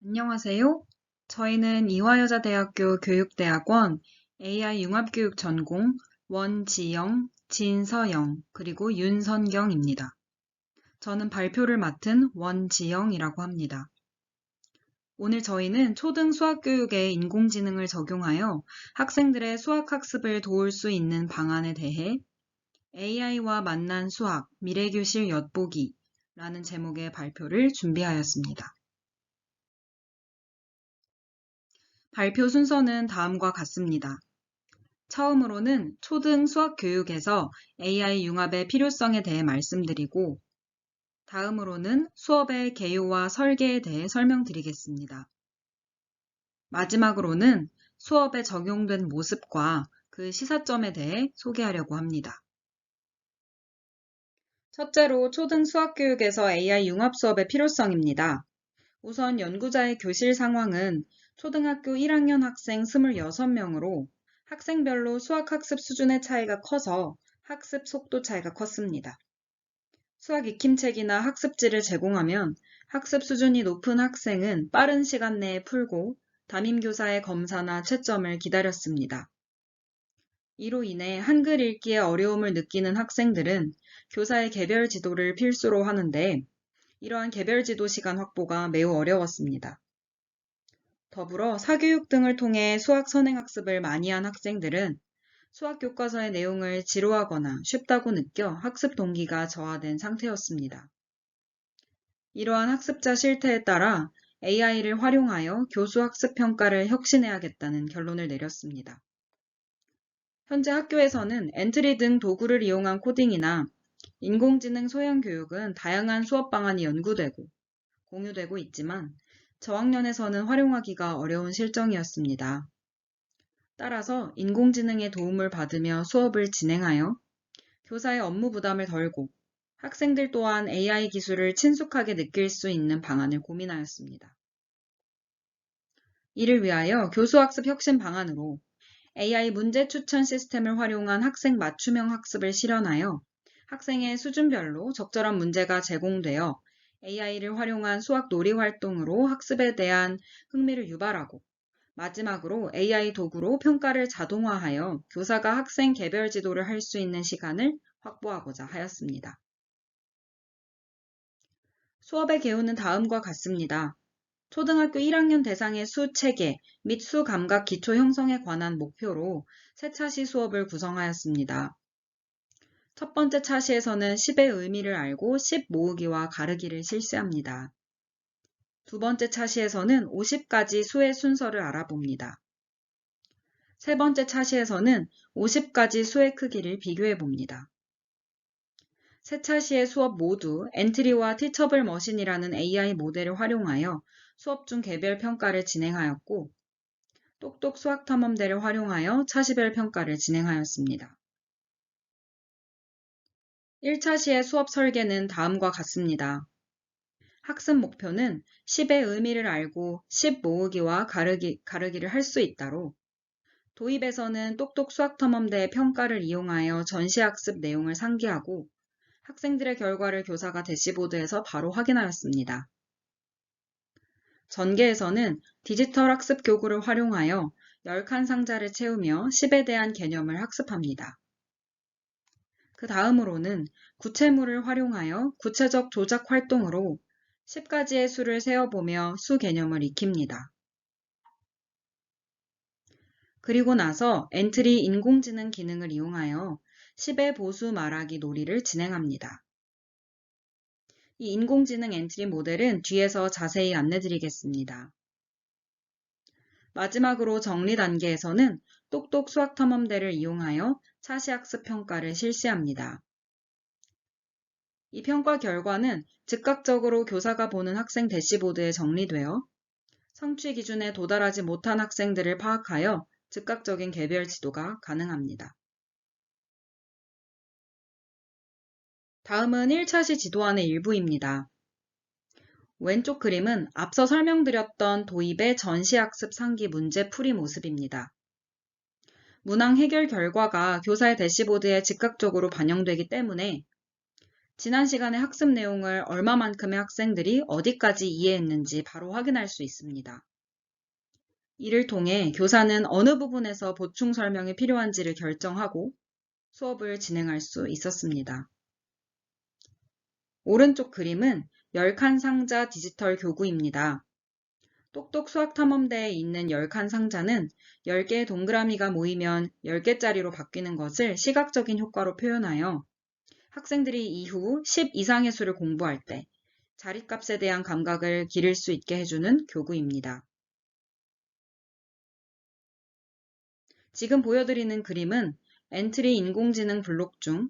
안녕하세요. 저희는 이화여자대학교 교육대학원 AI 융합교육 전공 원지영, 진서영, 그리고 윤선경입니다. 저는 발표를 맡은 원지영이라고 합니다. 오늘 저희는 초등 수학교육에 인공지능을 적용하여 학생들의 수학학습을 도울 수 있는 방안에 대해 AI와 만난 수학, 미래교실 엿보기 라는 제목의 발표를 준비하였습니다. 발표 순서는 다음과 같습니다. 처음으로는 초등 수학 교육에서 AI 융합의 필요성에 대해 말씀드리고, 다음으로는 수업의 개요와 설계에 대해 설명드리겠습니다. 마지막으로는 수업에 적용된 모습과 그 시사점에 대해 소개하려고 합니다. 첫째로 초등 수학 교육에서 AI 융합 수업의 필요성입니다. 우선 연구자의 교실 상황은 초등학교 1학년 학생 26명으로 학생별로 수학학습 수준의 차이가 커서 학습 속도 차이가 컸습니다. 수학 익힘책이나 학습지를 제공하면 학습 수준이 높은 학생은 빠른 시간 내에 풀고 담임교사의 검사나 채점을 기다렸습니다. 이로 인해 한글 읽기에 어려움을 느끼는 학생들은 교사의 개별 지도를 필수로 하는데 이러한 개별 지도 시간 확보가 매우 어려웠습니다. 더불어 사교육 등을 통해 수학 선행학습을 많이 한 학생들은 수학 교과서의 내용을 지루하거나 쉽다고 느껴 학습 동기가 저하된 상태였습니다. 이러한 학습자 실태에 따라 AI를 활용하여 교수 학습 평가를 혁신해야겠다는 결론을 내렸습니다. 현재 학교에서는 엔트리 등 도구를 이용한 코딩이나 인공지능 소형 교육은 다양한 수업 방안이 연구되고 공유되고 있지만 저학년에서는 활용하기가 어려운 실정이었습니다. 따라서 인공지능의 도움을 받으며 수업을 진행하여 교사의 업무 부담을 덜고 학생들 또한 AI 기술을 친숙하게 느낄 수 있는 방안을 고민하였습니다. 이를 위하여 교수학습 혁신 방안으로 AI 문제 추천 시스템을 활용한 학생 맞춤형 학습을 실현하여 학생의 수준별로 적절한 문제가 제공되어 AI를 활용한 수학 놀이 활동으로 학습에 대한 흥미를 유발하고 마지막으로 AI 도구로 평가를 자동화하여 교사가 학생 개별 지도를 할 수 있는 시간을 확보하고자 하였습니다. 수업의 개요는 다음과 같습니다. 초등학교 1학년 대상의 수 체계 및 수 감각 기초 형성에 관한 목표로 세 차시 수업을 구성하였습니다. 첫 번째 차시에서는 10의 의미를 알고 10 모으기와 가르기를 실시합니다. 두 번째 차시에서는 50가지 수의 순서를 알아봅니다. 세 번째 차시에서는 50가지 수의 크기를 비교해 봅니다. 세 차시의 수업 모두 엔트리와 티처블 머신이라는 AI 모델을 활용하여 수업 중 개별 평가를 진행하였고, 똑똑 수학탐험대를 활용하여 차시별 평가를 진행하였습니다. 1차시의 수업 설계는 다음과 같습니다. 학습 목표는 10의 의미를 알고 10 모으기와 가르기를 할 수 있다로 도입에서는 똑똑 수학탐험대의 평가를 이용하여 전시학습 내용을 상기하고 학생들의 결과를 교사가 대시보드에서 바로 확인하였습니다. 전개에서는 디지털 학습 교구를 활용하여 10칸 상자를 채우며 10에 대한 개념을 학습합니다. 그 다음으로는 구체물을 활용하여 구체적 조작 활동으로 10가지의 수를 세어보며 수 개념을 익힙니다. 그리고 나서 엔트리 인공지능 기능을 이용하여 10의 보수 말하기 놀이를 진행합니다. 이 인공지능 엔트리 모델은 뒤에서 자세히 안내드리겠습니다. 마지막으로 정리 단계에서는 똑똑 수학탐험대를 이용하여 차시학습 평가를 실시합니다. 이 평가 결과는 즉각적으로 교사가 보는 학생 대시보드에 정리되어 성취 기준에 도달하지 못한 학생들을 파악하여 즉각적인 개별 지도가 가능합니다. 다음은 1차시 지도안의 일부입니다. 왼쪽 그림은 앞서 설명드렸던 도입의 전시학습 상기 문제 풀이 모습입니다. 문항 해결 결과가 교사의 대시보드에 즉각적으로 반영되기 때문에 지난 시간의 학습 내용을 얼마만큼의 학생들이 어디까지 이해했는지 바로 확인할 수 있습니다. 이를 통해 교사는 어느 부분에서 보충 설명이 필요한지를 결정하고 수업을 진행할 수 있었습니다. 오른쪽 그림은 10칸 상자 디지털 교구입니다. 똑똑 수학탐험대에 있는 10칸 상자는 10개의 동그라미가 모이면 10개짜리로 바뀌는 것을 시각적인 효과로 표현하여 학생들이 이후 10 이상의 수를 공부할 때 자릿값에 대한 감각을 기를 수 있게 해주는 교구입니다. 지금 보여드리는 그림은 엔트리 인공지능 블록 중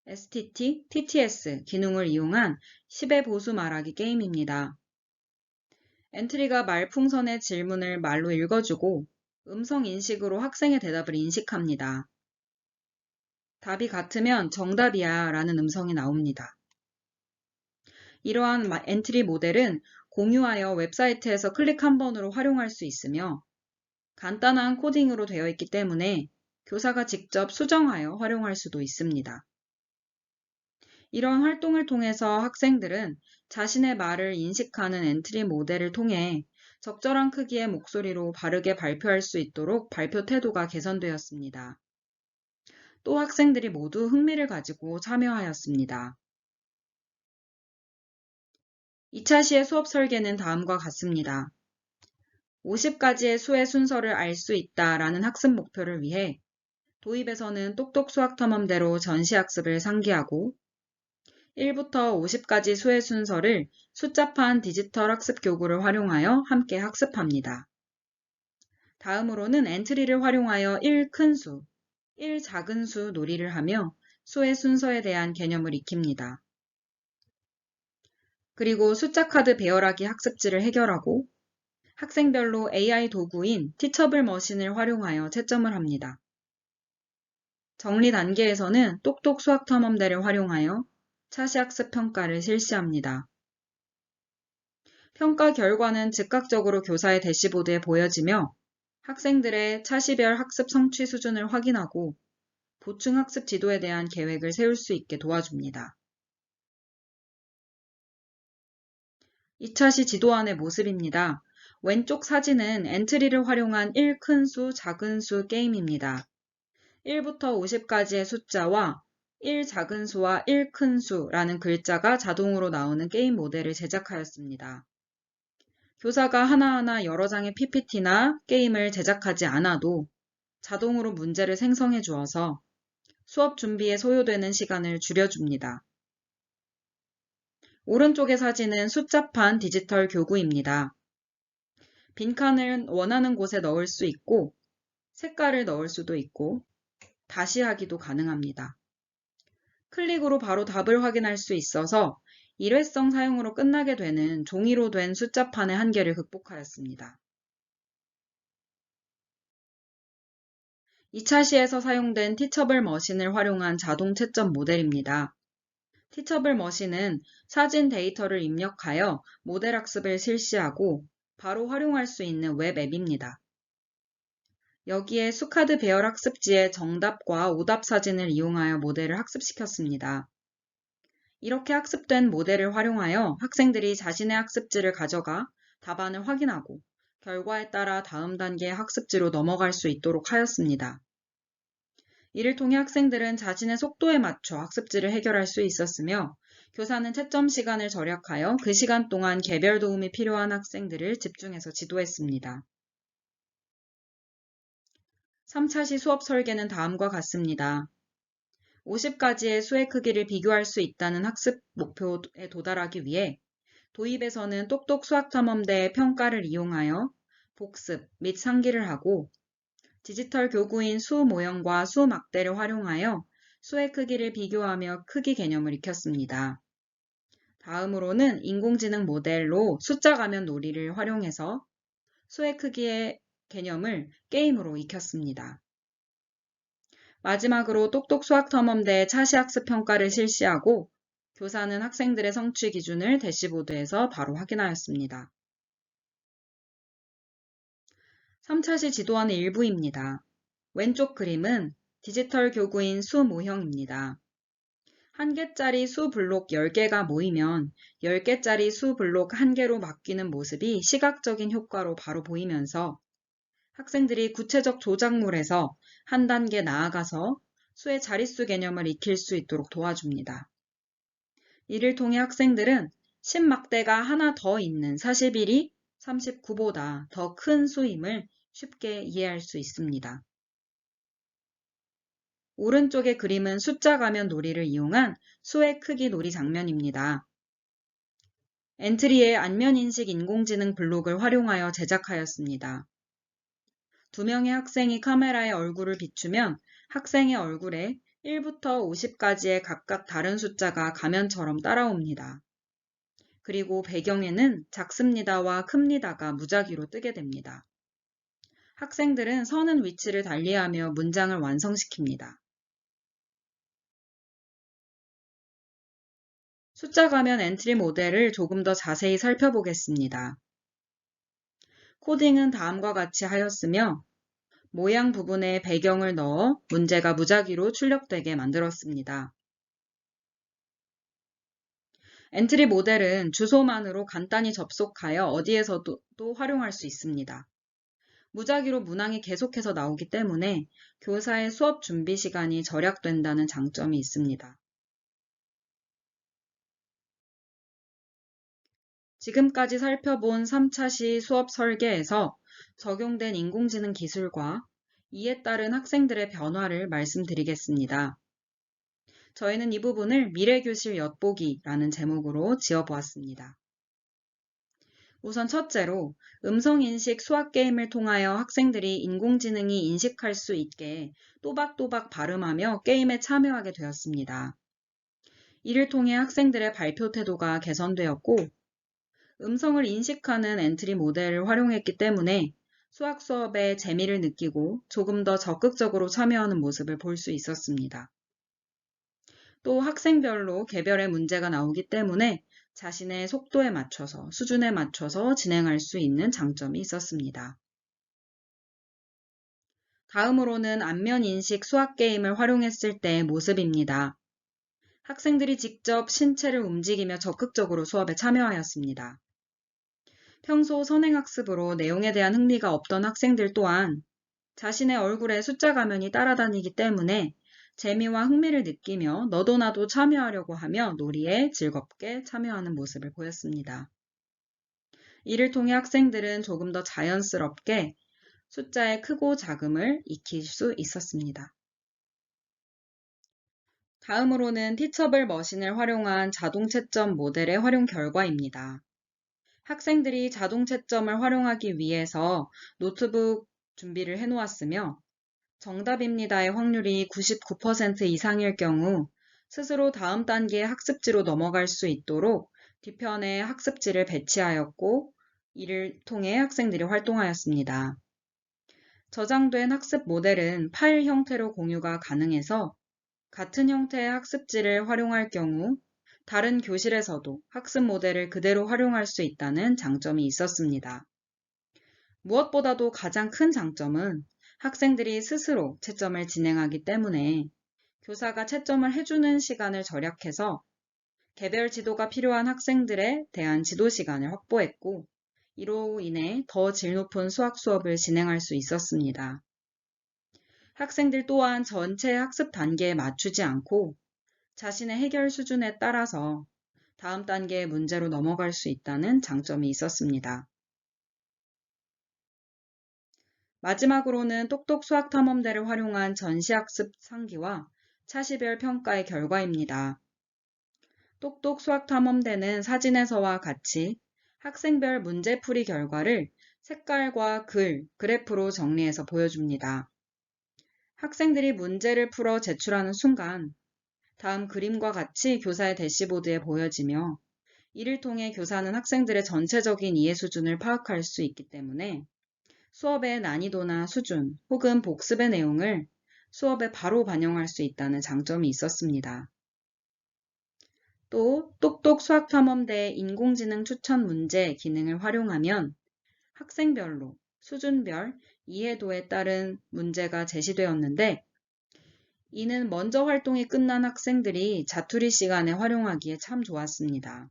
STT, TTS 기능을 이용한 10의 보수 말하기 게임입니다. 엔트리가 말풍선의 질문을 말로 읽어주고 음성 인식으로 학생의 대답을 인식합니다. 답이 같으면 정답이야 라는 음성이 나옵니다. 이러한 엔트리 모델은 공유하여 웹사이트에서 클릭 한 번으로 활용할 수 있으며 간단한 코딩으로 되어 있기 때문에 교사가 직접 수정하여 활용할 수도 있습니다. 이런 활동을 통해서 학생들은 자신의 말을 인식하는 엔트리 모델을 통해 적절한 크기의 목소리로 바르게 발표할 수 있도록 발표 태도가 개선되었습니다. 또 학생들이 모두 흥미를 가지고 참여하였습니다. 2차 시의 수업 설계는 다음과 같습니다. 50가지의 수의 순서를 알 수 있다라는 학습 목표를 위해 도입에서는 똑똑 수학탐험대로 전시학습을 상기하고 1부터 50까지 수의 순서를 숫자판 디지털 학습 교구를 활용하여 함께 학습합니다. 다음으로는 엔트리를 활용하여 1 큰 수, 1 작은 수 놀이를 하며 수의 순서에 대한 개념을 익힙니다. 그리고 숫자 카드 배열하기 학습지를 해결하고 학생별로 AI 도구인 티처블 머신을 활용하여 채점을 합니다. 정리 단계에서는 똑똑 수학탐험대를 활용하여 차시학습 평가를 실시합니다. 평가 결과는 즉각적으로 교사의 대시보드에 보여지며 학생들의 차시별 학습 성취 수준을 확인하고 보충학습 지도에 대한 계획을 세울 수 있게 도와줍니다. 2차시 지도안의 모습입니다. 왼쪽 사진은 엔트리를 활용한 1 큰 수, 작은 수 게임입니다. 1부터 50까지의 숫자와 1 작은 수와 1 큰 수라는 글자가 자동으로 나오는 게임 모델을 제작하였습니다. 교사가 하나하나 여러 장의 PPT나 게임을 제작하지 않아도 자동으로 문제를 생성해 주어서 수업 준비에 소요되는 시간을 줄여줍니다. 오른쪽의 사진은 숫자판 디지털 교구입니다. 빈칸을 원하는 곳에 넣을 수 있고 색깔을 넣을 수도 있고 다시 하기도 가능합니다. 클릭으로 바로 답을 확인할 수 있어서 일회성 사용으로 끝나게 되는 종이로 된 숫자판의 한계를 극복하였습니다. 2차 시에서 사용된 티처블 머신을 활용한 자동 채점 모델입니다. 티처블 머신은 사진 데이터를 입력하여 모델 학습을 실시하고 바로 활용할 수 있는 웹 앱입니다. 여기에 수카드 배열 학습지의 정답과 오답 사진을 이용하여 모델을 학습시켰습니다. 이렇게 학습된 모델을 활용하여 학생들이 자신의 학습지를 가져가 답안을 확인하고 결과에 따라 다음 단계의 학습지로 넘어갈 수 있도록 하였습니다. 이를 통해 학생들은 자신의 속도에 맞춰 학습지를 해결할 수 있었으며 교사는 채점 시간을 절약하여 그 시간 동안 개별 도움이 필요한 학생들을 집중해서 지도했습니다. 3차 시 수업 설계는 다음과 같습니다. 50가지의 수의 크기를 비교할 수 있다는 학습 목표에 도달하기 위해 도입에서는 똑똑 수학탐험대의 평가를 이용하여 복습 및 상기를 하고 디지털 교구인 수 모형과 수 막대를 활용하여 수의 크기를 비교하며 크기 개념을 익혔습니다. 다음으로는 인공지능 모델로 숫자 가면 놀이를 활용해서 수의 크기의 개념을 게임으로 익혔습니다. 마지막으로 똑똑 수학탐험대 차시학습 평가를 실시하고 교사는 학생들의 성취 기준을 대시보드에서 바로 확인하였습니다. 3차시 지도안의 일부입니다. 왼쪽 그림은 디지털 교구인 수 모형입니다. 1개짜리 수 블록 10개가 모이면 10개짜리 수 블록 1개로 바뀌는 모습이 시각적인 효과로 바로 보이면서 학생들이 구체적 조작물에서 한 단계 나아가서 수의 자릿수 개념을 익힐 수 있도록 도와줍니다. 이를 통해 학생들은 10막대가 하나 더 있는 41이 39보다 더 큰 수임을 쉽게 이해할 수 있습니다. 오른쪽의 그림은 숫자 가면 놀이를 이용한 수의 크기 놀이 장면입니다. 엔트리에 안면인식 인공지능 블록을 활용하여 제작하였습니다. 2명의 학생이 카메라에 얼굴을 비추면 학생의 얼굴에 1부터 50까지의 각각 다른 숫자가 가면처럼 따라옵니다. 그리고 배경에는 작습니다와 큽니다가 무작위로 뜨게 됩니다. 학생들은 서는 위치를 달리하며 문장을 완성시킵니다. 숫자 가면 엔트리 모델을 조금 더 자세히 살펴보겠습니다. 코딩은 다음과 같이 하였으며 모양 부분에 배경을 넣어 문제가 무작위로 출력되게 만들었습니다. 엔트리 모델은 주소만으로 간단히 접속하여 어디에서도 활용할 수 있습니다. 무작위로 문항이 계속해서 나오기 때문에 교사의 수업 준비 시간이 절약된다는 장점이 있습니다. 지금까지 살펴본 3차시 수업 설계에서 적용된 인공지능 기술과 이에 따른 학생들의 변화를 말씀드리겠습니다. 저희는 이 부분을 미래교실 엿보기라는 제목으로 지어보았습니다. 우선 첫째로 음성인식 수학게임을 통하여 학생들이 인공지능이 인식할 수 있게 또박또박 발음하며 게임에 참여하게 되었습니다. 이를 통해 학생들의 발표 태도가 개선되었고 음성을 인식하는 엔트리 모델을 활용했기 때문에 수학 수업에 재미를 느끼고 조금 더 적극적으로 참여하는 모습을 볼 수 있었습니다. 또 학생별로 개별의 문제가 나오기 때문에 자신의 속도에 맞춰서 수준에 맞춰서 진행할 수 있는 장점이 있었습니다. 다음으로는 안면인식 수학게임을 활용했을 때의 모습입니다. 학생들이 직접 신체를 움직이며 적극적으로 수업에 참여하였습니다. 평소 선행학습으로 내용에 대한 흥미가 없던 학생들 또한 자신의 얼굴에 숫자 가면이 따라다니기 때문에 재미와 흥미를 느끼며 너도 나도 참여하려고 하며 놀이에 즐겁게 참여하는 모습을 보였습니다. 이를 통해 학생들은 조금 더 자연스럽게 숫자의 크고 작음을 익힐 수 있었습니다. 다음으로는 티처블 머신을 활용한 자동 채점 모델의 활용 결과입니다. 학생들이 자동 채점을 활용하기 위해서 노트북 준비를 해놓았으며 정답입니다의 확률이 99% 이상일 경우 스스로 다음 단계의 학습지로 넘어갈 수 있도록 뒤편에 학습지를 배치하였고 이를 통해 학생들이 활동하였습니다. 저장된 학습 모델은 파일 형태로 공유가 가능해서 같은 형태의 학습지를 활용할 경우 다른 교실에서도 학습 모델을 그대로 활용할 수 있다는 장점이 있었습니다. 무엇보다도 가장 큰 장점은 학생들이 스스로 채점을 진행하기 때문에 교사가 채점을 해주는 시간을 절약해서 개별 지도가 필요한 학생들에 대한 지도 시간을 확보했고 이로 인해 더 질 높은 수학 수업을 진행할 수 있었습니다. 학생들 또한 전체 학습 단계에 맞추지 않고 자신의 해결 수준에 따라서 다음 단계의 문제로 넘어갈 수 있다는 장점이 있었습니다. 마지막으로는 똑똑 수학탐험대를 활용한 전시학습 상기와 차시별 평가의 결과입니다. 똑똑 수학탐험대는 사진에서와 같이 학생별 문제풀이 결과를 색깔과 글, 그래프로 정리해서 보여줍니다. 학생들이 문제를 풀어 제출하는 순간 다음 그림과 같이 교사의 대시보드에 보여지며 이를 통해 교사는 학생들의 전체적인 이해 수준을 파악할 수 있기 때문에 수업의 난이도나 수준 혹은 복습의 내용을 수업에 바로 반영할 수 있다는 장점이 있었습니다. 또 똑똑 수학탐험대 인공지능 추천 문제 기능을 활용하면 학생별로 수준별 이해도에 따른 문제가 제시되었는데 이는 먼저 활동이 끝난 학생들이 자투리 시간에 활용하기에 참 좋았습니다.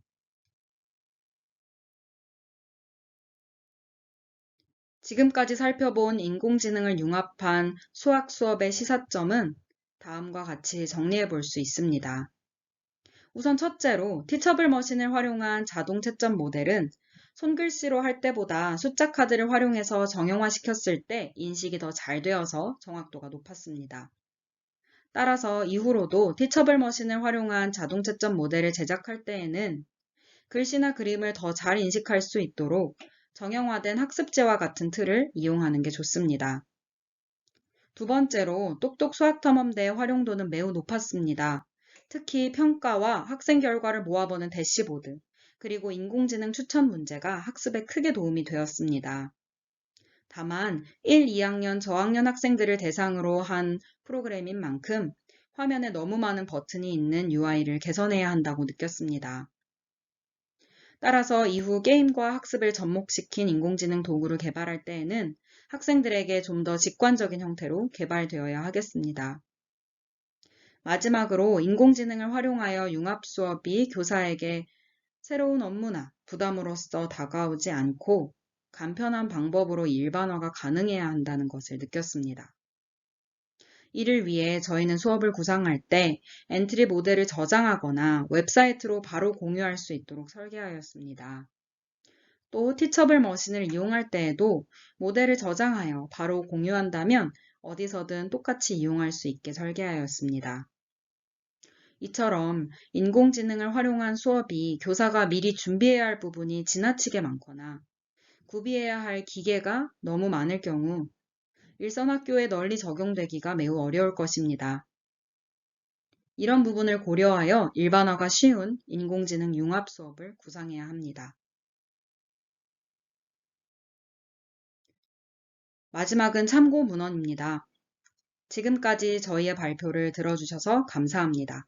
지금까지 살펴본 인공지능을 융합한 수학 수업의 시사점은 다음과 같이 정리해 볼 수 있습니다. 우선 첫째로 티처블 머신을 활용한 자동 채점 모델은 손글씨로 할 때보다 숫자 카드를 활용해서 정형화시켰을 때 인식이 더 잘 되어서 정확도가 높았습니다. 따라서 이후로도 티처블 머신을 활용한 자동 채점 모델을 제작할 때에는 글씨나 그림을 더 잘 인식할 수 있도록 정형화된 학습지와 같은 틀을 이용하는 게 좋습니다. 두 번째로 똑똑 수학탐험대의 활용도는 매우 높았습니다. 특히 평가와 학생 결과를 모아보는 대시보드, 그리고 인공지능 추천 문제가 학습에 크게 도움이 되었습니다. 다만 1, 2학년 저학년 학생들을 대상으로 한 프로그램인 만큼 화면에 너무 많은 버튼이 있는 UI를 개선해야 한다고 느꼈습니다. 따라서 이후 게임과 학습을 접목시킨 인공지능 도구를 개발할 때에는 학생들에게 좀 더 직관적인 형태로 개발되어야 하겠습니다. 마지막으로 인공지능을 활용하여 융합 수업이 교사에게 새로운 업무나 부담으로서 다가오지 않고 간편한 방법으로 일반화가 가능해야 한다는 것을 느꼈습니다. 이를 위해 저희는 수업을 구상할 때 엔트리 모델을 저장하거나 웹사이트로 바로 공유할 수 있도록 설계하였습니다. 또 티처블 머신을 이용할 때에도 모델을 저장하여 바로 공유한다면 어디서든 똑같이 이용할 수 있게 설계하였습니다. 이처럼 인공지능을 활용한 수업이 교사가 미리 준비해야 할 부분이 지나치게 많거나 구비해야 할 기계가 너무 많을 경우 일선 학교에 널리 적용되기가 매우 어려울 것입니다. 이런 부분을 고려하여 일반화가 쉬운 인공지능 융합 수업을 구상해야 합니다. 마지막은 참고 문헌입니다. 지금까지 저희의 발표를 들어주셔서 감사합니다.